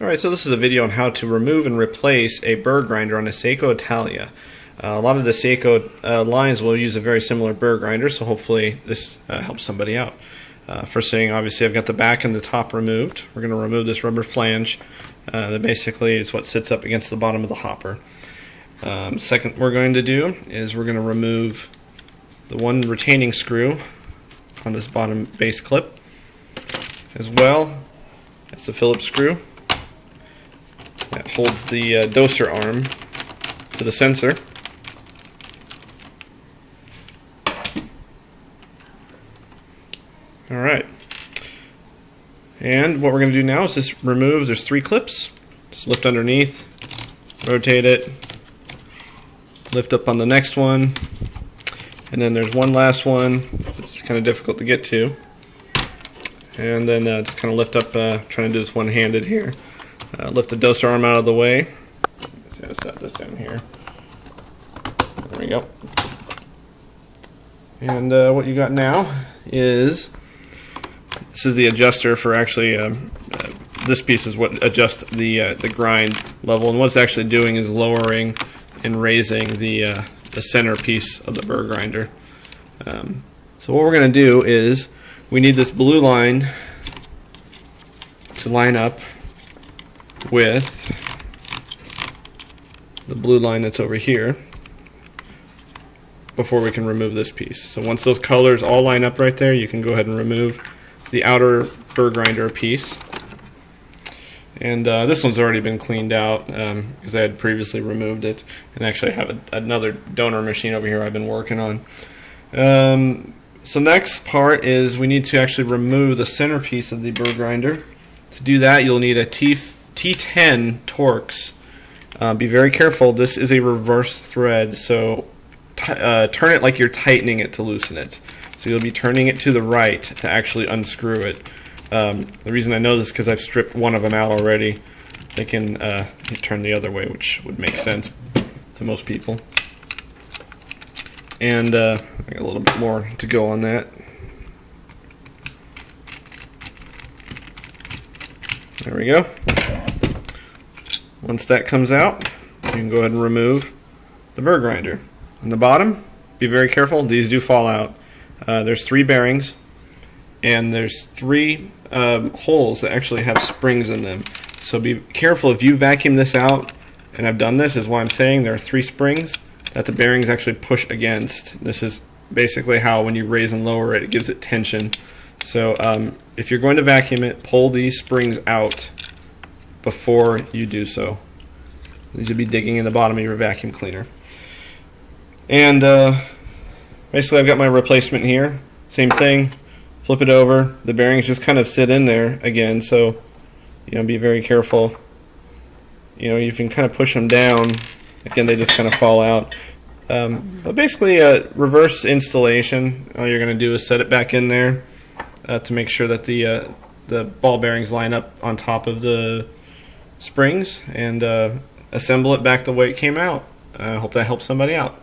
Alright, so this is a video on how to remove and replace a burr grinder on a Saeco Italia. A lot of the Saeco lines will use a very similar burr grinder, so hopefully this helps somebody out. First thing, obviously I've got the back and the top removed. We're going to remove this rubber flange that basically is what sits up against the bottom of the hopper. Second we're going to do is we're going to remove the one retaining screw on this bottom base clip, as well as the Phillips screw that holds the doser arm to the sensor. Alright, and what we're going to do now is just remove, there's 3 clips, just lift underneath, rotate it, lift up on the next one, and then there's one last one. It's kind of difficult to get to, and then just kind of lift up, trying to do this one-handed here. Lift the doser arm out of the way. Let's see how to set this down here. There we go. And what you got now is, this is the adjuster for actually, this piece is what adjusts the grind level, and what it's actually doing is lowering and raising the center piece of the burr grinder. So what we're going to do is, we need this blue line to line up with the blue line that's over here before we can remove this piece. So once those colors all line up right there, you can go ahead and remove the outer burr grinder piece. And this one's already been cleaned out because I had previously removed it, and actually I have another donor machine over here I've been working on. So next part is we need to actually remove the center piece of the burr grinder. To do that, you'll need a T10 Torx. Be very careful, this is a reverse thread, so turn it like you're tightening it to loosen it. So you'll be turning it to the right to actually unscrew it. The reason I know this is because I've stripped one of them out already. They can turn the other way, which would make sense to most people. And I got a little bit more to go on that. There we go. Once that comes out, you can go ahead and remove the burr grinder. On the bottom, be very careful, these do fall out. There's 3 bearings, and there's 3 holes that actually have springs in them. So be careful if you vacuum this out, and I've done this, is why I'm saying there are 3 springs that the bearings actually push against. This is basically how when you raise and lower it, it gives it tension. So if you're going to vacuum it, pull these springs out before you do so. These will be digging in the bottom of your vacuum cleaner. And basically I've got my replacement here. Same thing, flip it over. The bearings just kind of sit in there again, so be very careful. You can kind of push them down. Again, they just kind of fall out. But basically a reverse installation. All you're going to do is set it back in there to make sure that the ball bearings line up on top of the springs, and assemble it back the way it came out. I hope that helps somebody out.